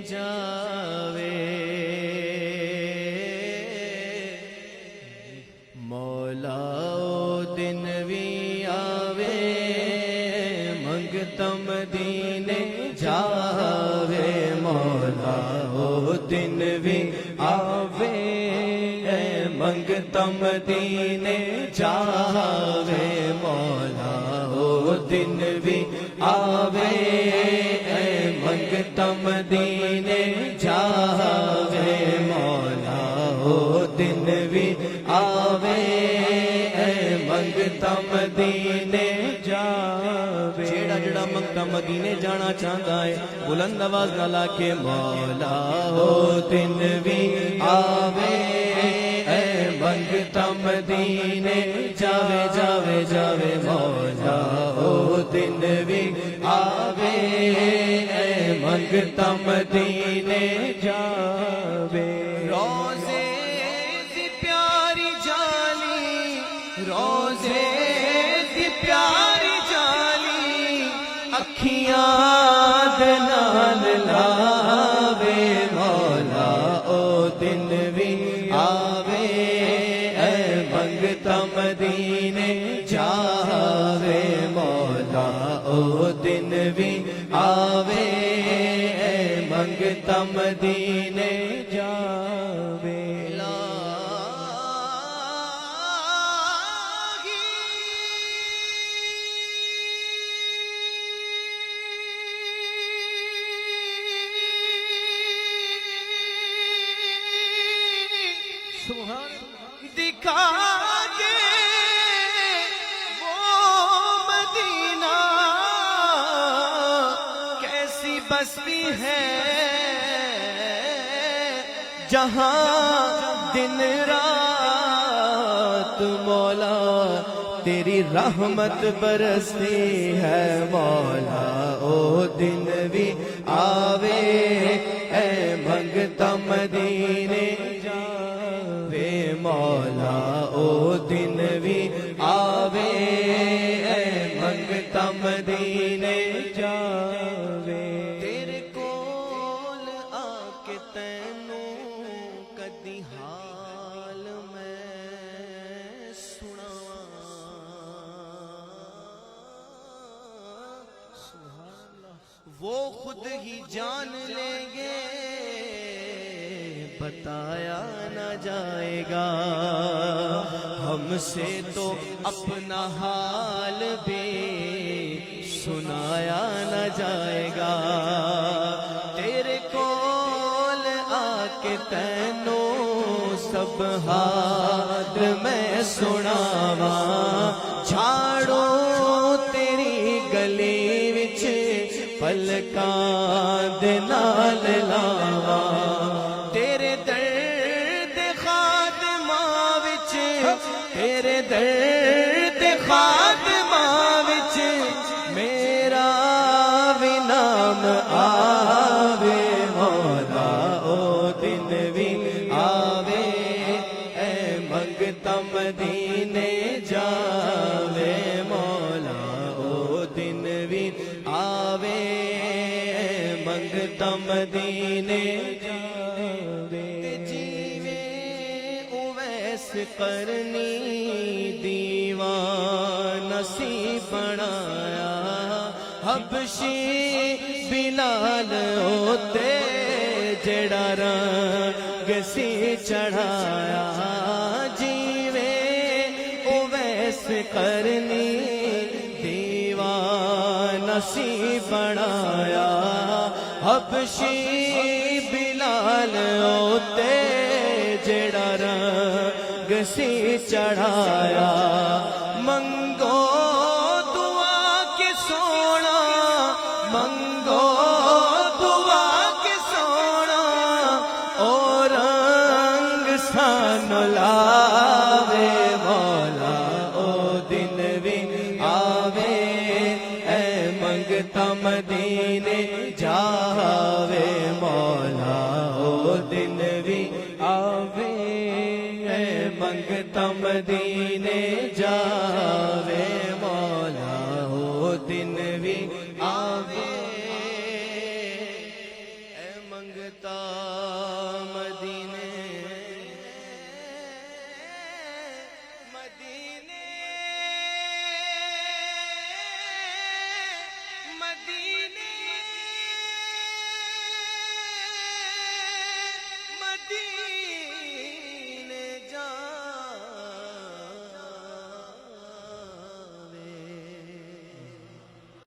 جاوے مولا او دن بھی آوے منگتا مدینے جاوے مولا او دن بھی آوے منگتا مدینے جاوے مولا او دن بھی آوے منگتا مدینے جاوے مولا او دن بھی آوے منگتا مدینے جاوے جیڑا جڑا منگتا مدینے جانا چاہتا ہے بلند آواز نہ لا کے مولا او دن بھی آوے منگتا مدینے جاوے جاوے جاوے مولا او دن بھی آوے منگتا مدینے جاوے روزے دی پیاری جالی روزے دی پیاری جالی اکھیاں دے نال لاوے مولا او دن بھی آوے منگتا مدینے جاوے مولا او دن بھی آوے منگتا مدینے جاوے دکھا دے وہ مدینہ کیسی بستی ہے جہاں دن رات مولا تیری رحمت برستی ہے مولا او دن بھی آوے اے منگتا مدینے جاوے مولا او دن بھی آوے اے منگتا مدینے جاوے تیرے کول آ کے تینوں کدی حال میں سناواں وہ خود ہی جان لیں گے بتایا نہ جائے گا ہم سے تو اپنا حال بھی سنایا نہ جائے گا تیرے کول آ کے تینوں سب حال میں سناواں جھاڑو تیری گلی وچ پلکاں دے نال لاواں تیرے درد خادماں وچ تیرے درد خادماں وچ میرا بھی نام آوے مولا او دن بھی آوے اے منگتا مدینے جاوے مولا او دن بھی آوے منگتا مدینے کرنی دیوان سی بنایا حبشی بلال ہوتے جڑا رنگ سی چڑھایا جیوے اویس کرنی دیوان سی بنایا حبشی بلال ہوتے جڑا رنگ سی چڑھایا منگو دعا کے سونا منگو دعا کے سونا اور رنگ سان لاوے مولا او دن بھی آوے اے منگتا مدینے جاوے مولا او دن بھی آوے منگتا مدینے جاوے مولا او دن بھی آوے اے منگ مدینے